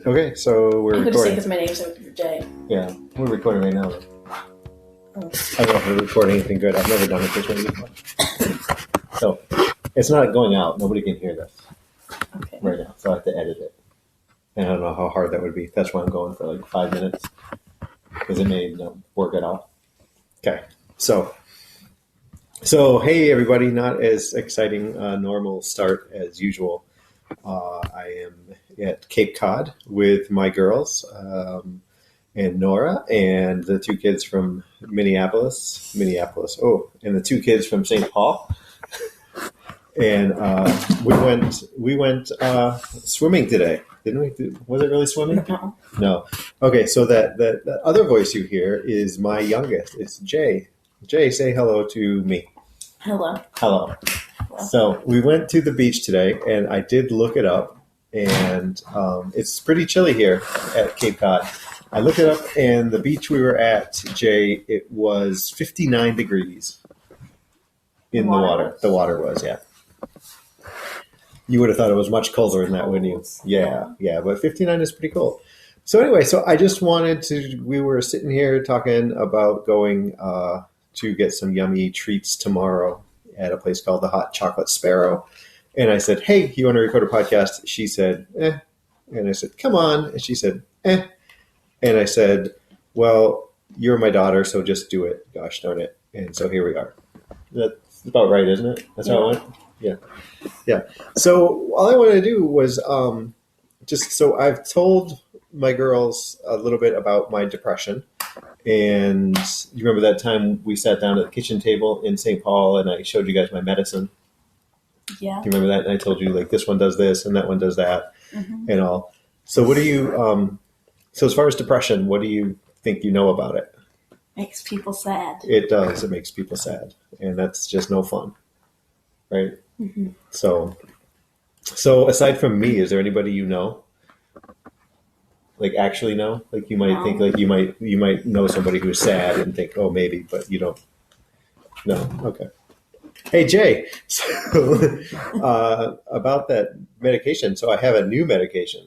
Okay, so we're I'm going to say recording. because my name's Jay. Yeah, we're recording right now. Oh. I don't know if we're recording anything good. I've never done it this way before. So it's not going out. Nobody can hear this Okay. right now, so I have to edit it. And I don't know how hard that would be. That's why I'm going for like 5 minutes, because it may work at all. Okay, so hey everybody, not as exciting normal start as usual. I am at Cape Cod with my girls and Nora and the two kids from Minneapolis. Oh, and the two kids from St. Paul. And we went swimming today, didn't we? Was it really swimming? No. Okay, so that other voice you hear is my youngest. It's Jay. Jay, say hello to me. Hello. Hello. So we went to the beach today, and I did look it up, and it's pretty chilly here at Cape Cod. I looked it up, and the beach we were at, Jay, it was 59 degrees in the water. The water was, yeah. You would have thought it was much colder than that, wouldn't you? Yeah, but 59 is pretty cold. So anyway, so I just wanted to, we were sitting here talking about going to get some yummy treats tomorrow at a place called the Hot Chocolate Sparrow. And I said, hey, you want to record a podcast? She said, eh. And I said, come on. And she said, eh. And I said, well, you're my daughter, so just do it. Gosh darn it. And so here we are. That's about right, isn't it? That's how it went? Yeah. So all I wanted to do was so I've told my girls a little bit about my depression. And you remember that time we sat down at the kitchen table in St. Paul and I showed you guys my medicine? Yeah. Do you remember that? And I told you, like, this one does this and that one does that and all. So what do you, so as far as depression, what do you think you know about it? Makes people sad. It does. It makes people sad. And that's just no fun. Right? Mm-hmm. So aside from me, is there anybody you know? Like actually know? Like you might think like you might know somebody who's sad and think, oh, maybe, but you don't. No. Okay. Hey, Jay. So about that medication. So I have a new medication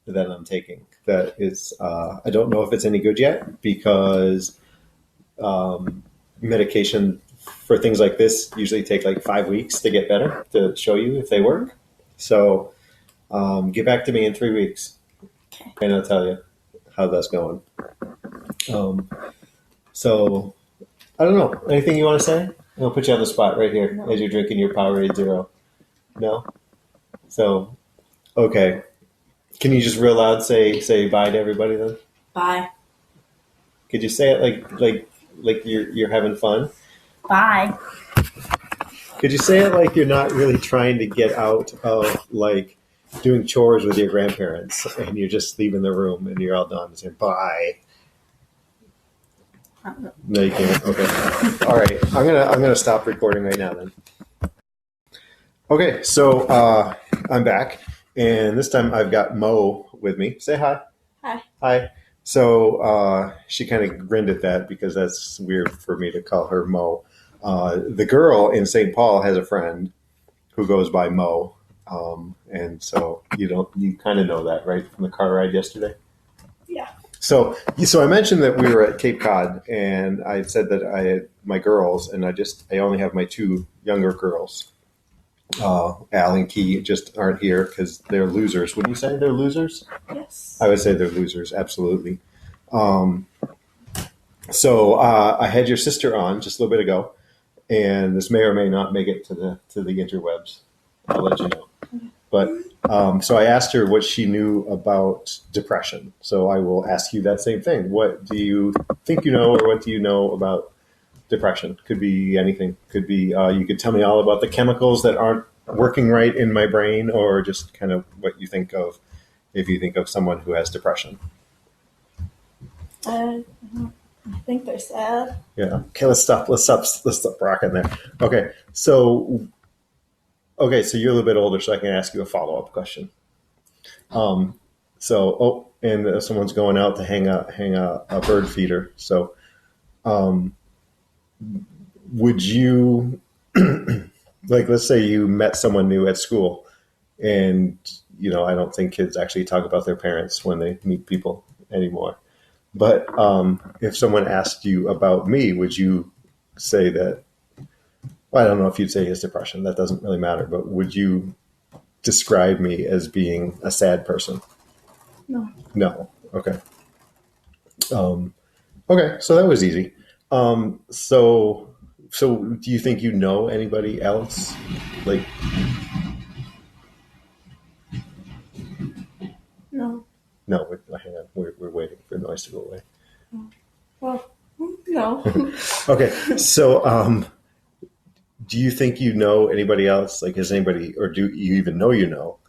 that I'm taking that is, I don't know if it's any good yet because medication for things like this usually take like 5 weeks to get better, to show you if they work. So get back to me in 3 weeks. Okay. And I'll tell you how that's going. So I don't know. Anything you want to say? I'll put you on the spot right here as you're drinking your Powerade Zero. No? So, okay. Can you just real loud say bye to everybody then? Bye. Could you say it like you're having fun? Bye. Could you say it like you're not really trying to get out of like doing chores with your grandparents and you're just leaving the room and you're all done and saying bye? No, you can't. Okay. All right. I'm gonna stop recording right now then. Okay, so I'm back, and this time I've got Mo with me. Say hi. Hi. Hi. So she kind of grinned at that because that's weird for me to call her Mo. The girl in St. Paul has a friend who goes by Mo, and so you kind of know that, right, from the car ride yesterday? Yeah. So I mentioned that we were at Cape Cod, and I said that I had my girls, and I only have my two younger girls. Al and Key just aren't here because they're losers. Would you say they're losers? Yes. I would say they're losers, absolutely. So I had your sister on just a little bit ago, and this may or may not make it to the interwebs. I'll let you know. But so I asked her what she knew about depression. So I will ask you that same thing. What do you think you know, or what do you know about depression? Could be anything. Could be you could tell me all about the chemicals that aren't working right in my brain, or just kind of what you think of if you think of someone who has depression. I think they're sad. Yeah. Okay. Let's stop rocking there. Okay. So you're a little bit older, so I can ask you a follow-up question. And someone's going out to hang a bird feeder. So, would you, like, let's say you met someone new at school and I don't think kids actually talk about their parents when they meet people anymore. But if someone asked you about me, would you say that? Well, I don't know if you'd say his depression. That doesn't really matter. But would you describe me as being a sad person? No. No. Okay. Okay. So that was easy. So do you think you know anybody else? Like, No. no, hang on. We're waiting for noise to go away. Well, no. Okay. So, do you think you know anybody else? Like, has anybody, or do you even know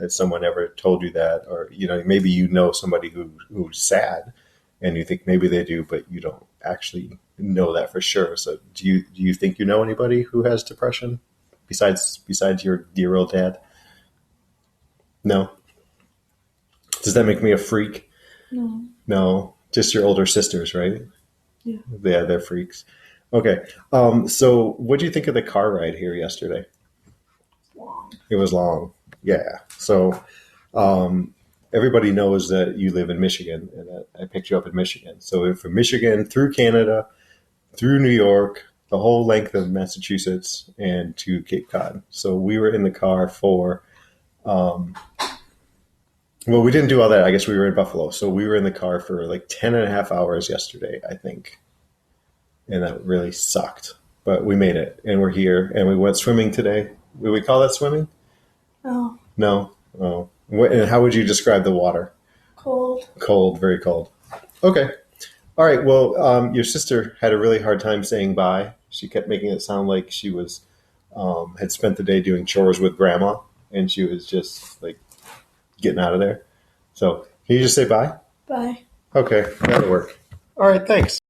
has someone ever told you that? Or, maybe you know somebody who's sad and you think maybe they do, but you don't actually know that for sure. So do you think you know anybody who has depression besides your dear old dad? No. Does that make me a freak? No. No, just your older sisters, right? Yeah. Yeah, they're freaks. Okay. So what do you think of the car ride here yesterday? Long. It was long. Yeah. So everybody knows that you live in Michigan, and that I picked you up in Michigan. So from Michigan through Canada, through New York, the whole length of Massachusetts, and to Cape Cod. So we were in the car for, well, we didn't do all that. I guess we were in Buffalo. So we were in the car for like 10 and a half hours yesterday, I think. And that really sucked. But we made it, and we're here, and we went swimming today. Would we call that swimming? Oh. No. Oh. And how would you describe the water? Cold. Cold, very cold. Okay. All right. Well, your sister had a really hard time saying bye. She kept making it sound like she was had spent the day doing chores with grandma, and she was just like getting out of there. So can you just say bye? Bye. Okay, that'll work. All right. Thanks.